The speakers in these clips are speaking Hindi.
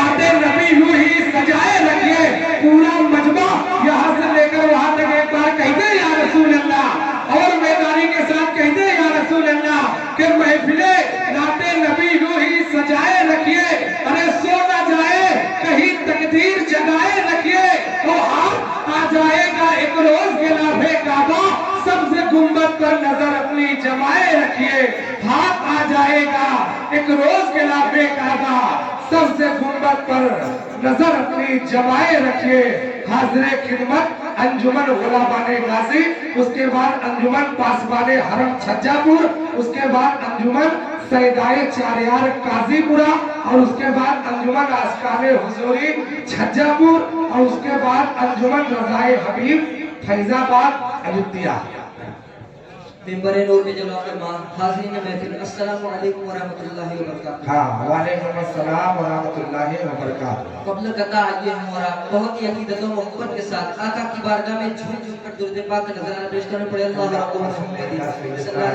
नाते नबी यूं ही सजाए रखिए। पूरा मजमा यहाँ से लेकर वहां तक एक बार कहते या रसूल अल्लाह और मैदानी के साथ कहते या रसूल अल्लाह कि महफिले नाते नबी यूं ही सजाए रखिए। अरे सो ना जाए कहीं तकदीर जगाए रखिए। तो हाथ आ जाएगा एक रोज गिलाफे काबा, सबसे गुंबद पर नजर अपनी जमाए रखिए। हाथ आ जाएगा एक रोज गिलाफे काबा, सबसे गुंबद पर नजर अपनी जमाए रखिए। हाजिर खिदमत अंजुमन गुलाबाने गाजी, उसके बाद अंजुमन पासबाने हरम छज्जापुर, उसके बाद अंजुमन सैदाए चारियार काजीपुरा, और उसके बाद अंजुमन आस्काने हुजूरी छज्जापुर, और उसके बाद अंजुमन रजाए हबीब फैजाबाद अयोध्या। मेंबर नूर में जनाब फरमान हाज़रीन महफिल अस्सलामु अलैकुम व रहमतुल्लाहि व बरकातहू। हाँ वालेकुम अस्सलाम व रहमतुल्लाहि व बरकातहू। कब्ल कता आइए हम और आप बहुत ही अकीदत और मोहब्बत के साथ आका की बारगाह में झूम झूम कर दुरूद पाक नजराना पेश करने पड़े। अल्लाह रब्बुल मुहम्मदी सल्लल्लाहु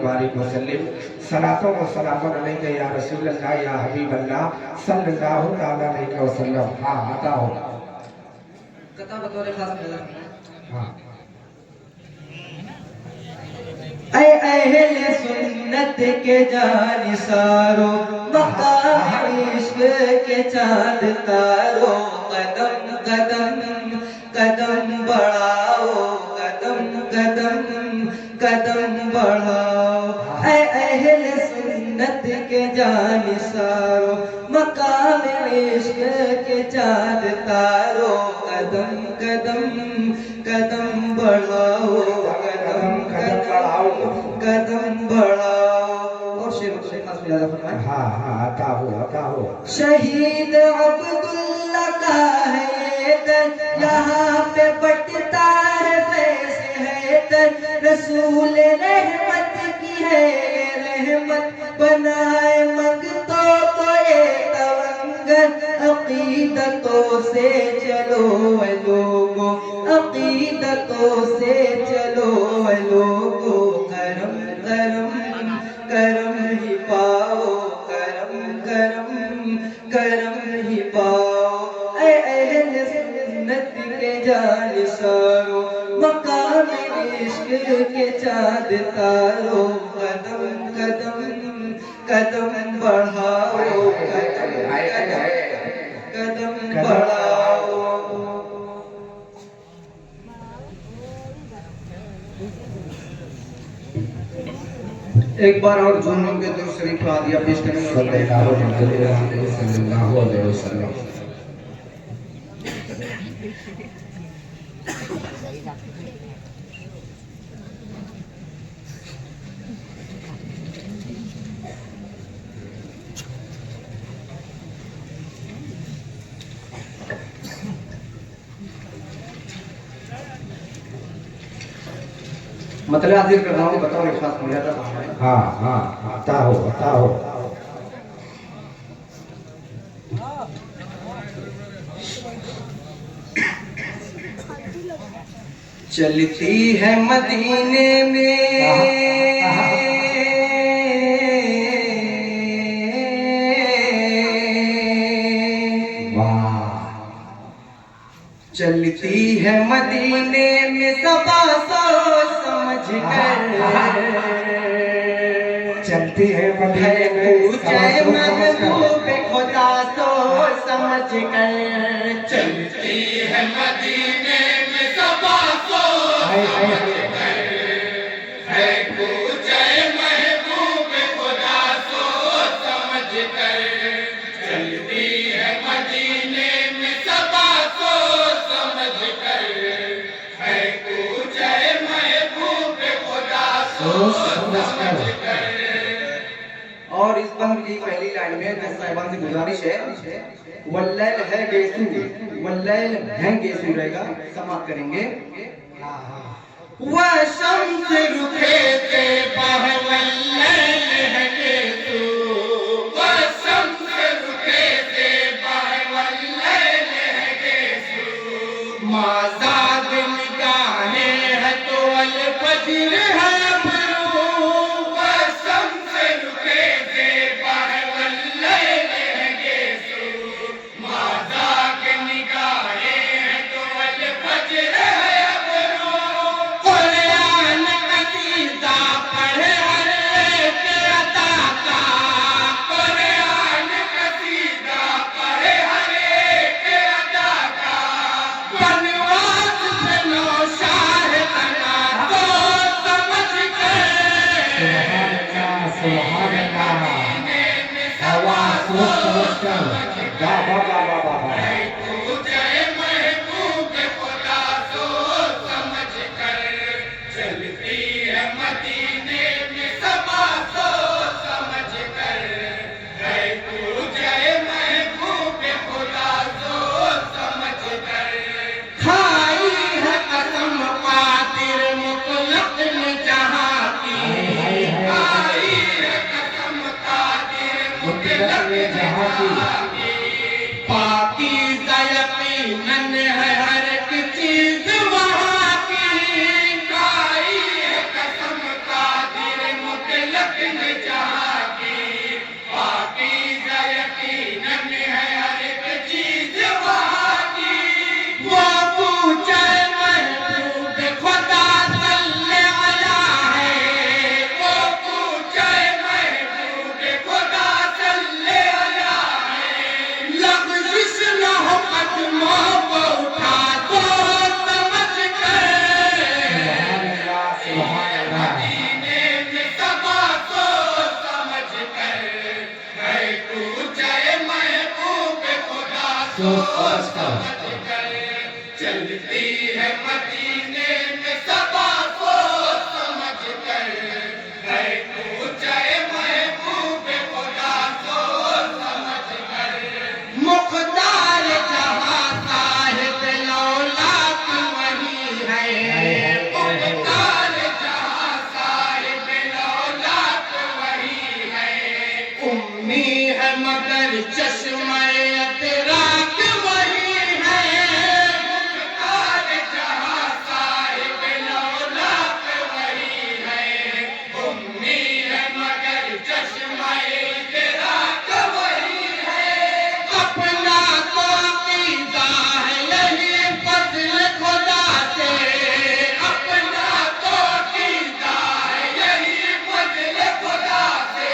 अलैहि वसल्लम सलातो व सलाम अलैका या रसूल अल्लाह या हबीब अल्लाह सल्लल्लाहु तआला अलैहि वसल्लम। हाँ आता हो कता बतौर खास नजर। हाँ ऐ अहले सुन्नत के जानिसारो मकाम इश्क के चांद तारो, कदम कदम कदम बढ़ाओ, कदम कदम कदम बढ़ाओ। ऐ अहले सुन्नत के जानिसारो मकाम इश्क के चांद तारो, कदम कदम कदम बढ़ाओ, कदम बढ़ाओ। और शेर खास में याद फरमाए। हाँ हाँ आता हो शहीद अब्दुल्ला का है ये दर, यहाँ पे बटता है फैज़ हैदर। रसूल रहमत की है ये रहमत, बनाए मंगतों को ये तवंगर। अकीदतों से चलो ऐ लोगो, अकीदतों से चलो ऐ लोगो। करम करम करम ही पाओ, करम करम करम ही पाओ। ऐ अहले सुन्नत के जानिसारो मकाम इश्क के चाँद तारो, कदम कदम कदम बढ़ाओ, कदम कदम बढ़ाओ। एक बार और झूम के दुरूद शरीफ का हादिया पेश करेंगे। सल्लल्लाहु अलैहि वसल्लम। मतलब हाजिर कर रहा हूँ, बताओ इरशाद हो जाता है। हाँ हाँ आता हो चलती है मदीने में चलती है मदीने में सबा सोच समझ कर, चलती है मदीने में पूछे महबूब खुदा सोच समझ कर। चलती है मदीने में सबा सोच समझ कर, है पूछे महबूब खुदा सोच समझ कर। चलती है मदीने में सबा सोच समझ कर, है पूछे महबूब खुदा सोच समझ कर। और इस बंद की पहली लाइन में जज साहिबान से गुजारिश है, वल्लैल है गेसू, वल्लैल है गेसू रहेगा, समाप्त करेंगे। वह शम्स रुखे से बहवल्लैल है गेसू, वह शम्स रुखे से बहवल्लैल है गेसू। माज़ाद निगाहें है तो अल फज्र है वह शम्स रुखे से बहवल्लैल है गेसू। सोच समझ कर वाह वाह वाह वाह वाह वाह। है तू जय महबूब खुदा सोच समझ कर चलती है मदीने में सबा सोच समझ कर है तू जय महबूब खुदा सोच समझ कर खाई है कसम कादिर मुतलक ने जहां की खाई है कसम कादिर मुतलक ने जहाँ की पाकीज़ा यकीनन है हर एक चीज वहाँ की खाई है कसम कादिर मुतलक ने जहाँ की पाकीज़ा यकीनन है हर एक चीज वहाँ की वो पूछे महबूब खुदा सल्ले अला है वो पूछे महबूब खुदा सल्ले अला है लग़ज़िश न हो कदमों को उठा तो समझ कर सुभान अल्लाह। मदीने में सबा को समझ कर है तू जय महबूब खुदा सोच समझ कर। समझ कर चलती है मदीने में सबा को समझ कर है तू जय महबूब खुदा समझ कर मुख्तार जहाँ साहिब लौलाक वही है मुख्तार जहाँ साहिब लौलाक वही है उम्मी है मगर चश्मे अतराक वही है मुख्तार जहाँ साहिब लौलाक वही है उम्मी है मगर चश्मे अतराक वही है अपना तो कीज़ा है यही फज़ल खुदा से अपना तो कीज़ा है यही फज़ल खुदा से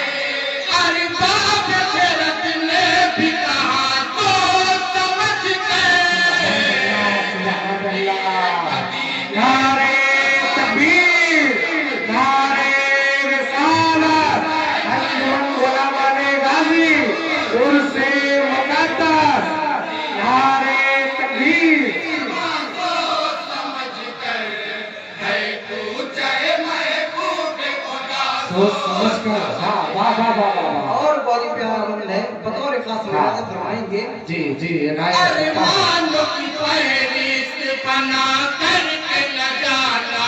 अरबाब फिरत ने भी कहा तो समझ कर सुभान अल्लाह। नारे तकबीर, नारे रिसालत, अंजुमन उलमाए गाजी, उर्से मुक़द्दस, नारे तकबीर। समझ कर है तू जय महबूब खुदा सोच समझ कर वाह वाह वाह वाह वाह वाह। और बहुत ही प्यारा मंजिल है बतौर खास मुलाज़ा फरमाएंगे जी जी इनायत अरमानों की फहरिस्त बना करके न जाना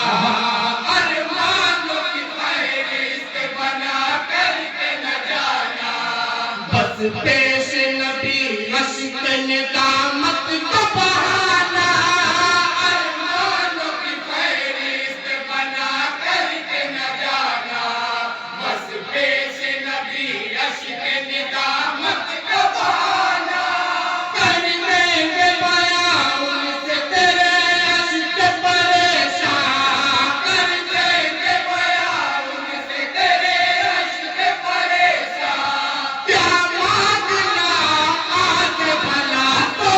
अरमानों की फहरिस्त बना करके न जाना बस पेश नबी अश्क निदामत को बहाना अरमानों की फहरिस्त बना करके न जाना बस पेश नबी अश्क निदामत को बहाना कर देंगे बयां उनसे तेरे अश्क परेशान कर देंगे बयां उनसे तेरे अश्क परेशान क्या मांगना आगे भला तो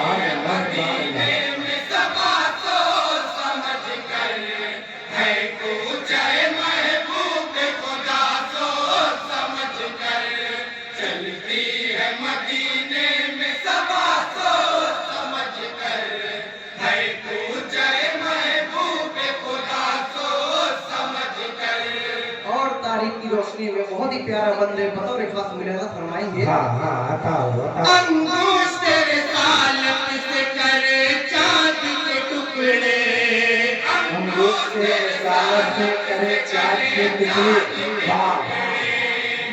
सुभान अल्लाह, सुभान अल्लाह। में सबा सोच समझ कर है ऊंचाई महबूब खुदा सोच समझ कर चलती है मदीने में सबा सोच समझ कर है ऊंचाई महबूब खुदा सोच समझ कर। और तारीख की रोशनी में बहुत ही प्यारा बंदे बतौर खास मिलाना फरमाएंगे। हाँ हाँ, बताओ बताओ। अंगूश तेरे सालत से करे चांद के टुकड़े अंगूश तेरे सालत से करे चाँद के टुकड़े। वाह।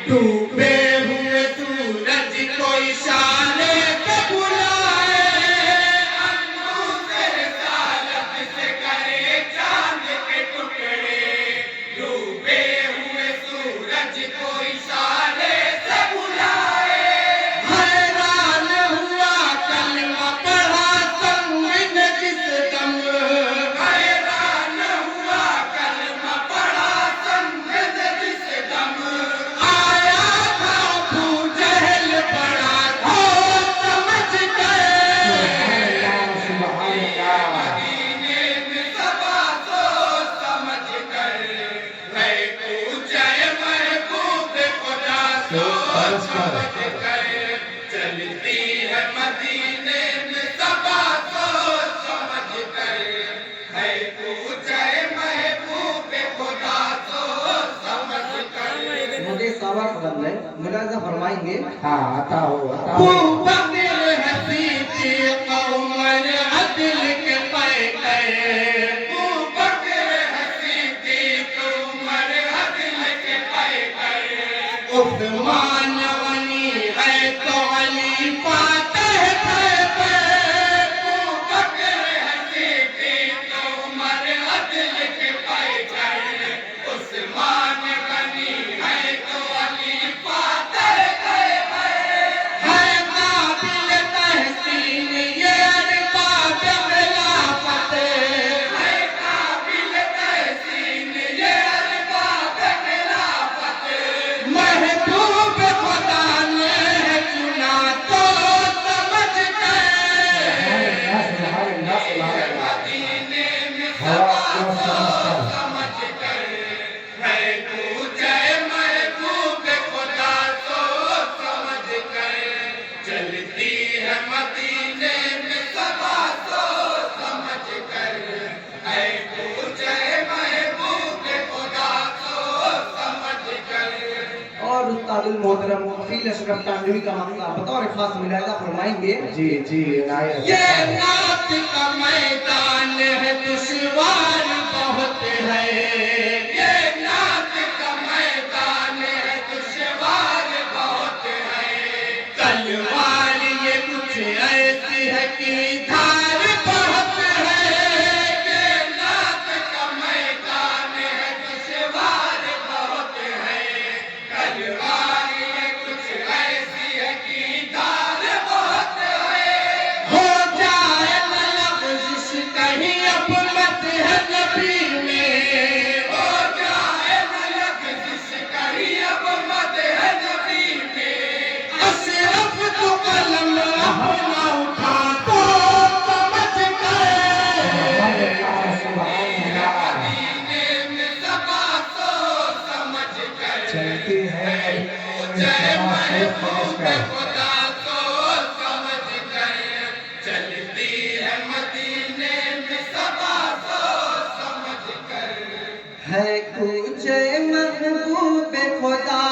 डूबे हुए सूरज को इशारे से बुलाए अंगूश तेरे सालत से करे चांद के टुकड़े डूबे हुए सूरज को इशारे से बुलाए हैरान हुआ कलमा पढ़ा संग ने जिस दम हैरान हुआ कलमा पढ़ा संग ने जिस दम आया था अबू जहल बड़ा था समझ गए सुभान अल्लाह। मदीने में सबा सोच समझ कर है ऊंचाई महबूब खुदा सोच समझ कर चलती है मदीने में सबा सोच समझ कर है ऊंचाई महबूब खुदा सोच समझ कर। मुझे सावा का बंदे मुलाजा फरमाएंगे। हाँ, बताओ बताओ। बकर हसीती कौमर अदल के पैके बकर हसीती कौमर अदल के पैके उस्मान वली है तो अली पाते पैके बकर हसीती कौमर अदल के पैके उस्मान वली है तो अली पाते पैके है काबिल तहसीन ये अरबाब खिलाफत है काबिल तहसीन ये अरबाब खिलाफत महबूब खुदा ने चुना तो समझ गए सुभान अल्लाह, सुभान अल्लाह। मदीने में हवा सबा को समझकर। समझ कर है ऊंचाई महबूब खुदा सोच समझ कर चलती है मदीने में सबा सोच समझ कर है ऊंचाई महबूब खुदा सोच समझ कर। और उस्तादुल मोहतरम फील अशरफ तांडवी का मसला बतौर खास मिलाजा फरमाएंगे। जी जी, इनायत। ये नात का मैदान है दुश्वार बहुत है ये नात का मैदान है दुश्वार बहुत है तलवार ये कुछ ऐसी है कि धार बहुत है ये नात का मैदान है दुश्वार बहुत है तलवार ये कुछ ऐसी है कि धार बहुत है हो जाए न लफ्ज़ कहीं अब मत है नबी में हो जाए न लफ्ज़ कहीं अब मत है नबी में अशरफ तो कलम अपना उठा तो समझ गए सुभान अल्लाह। मदीने में सबा सोच समझ कर चलती है जय सबा सोच महबूब समझ कर। खुदा सोच समझ कर चलती है मदीने में सबा सोच समझ कर है कुछ महबूब खुदा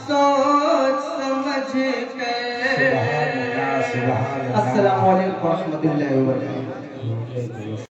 सोच समझ कर। सुभान अल्लाह, सुभान अल्लाह। अस्सलाम वालेकुम व रहमतुल्लाहि व बरकातहू।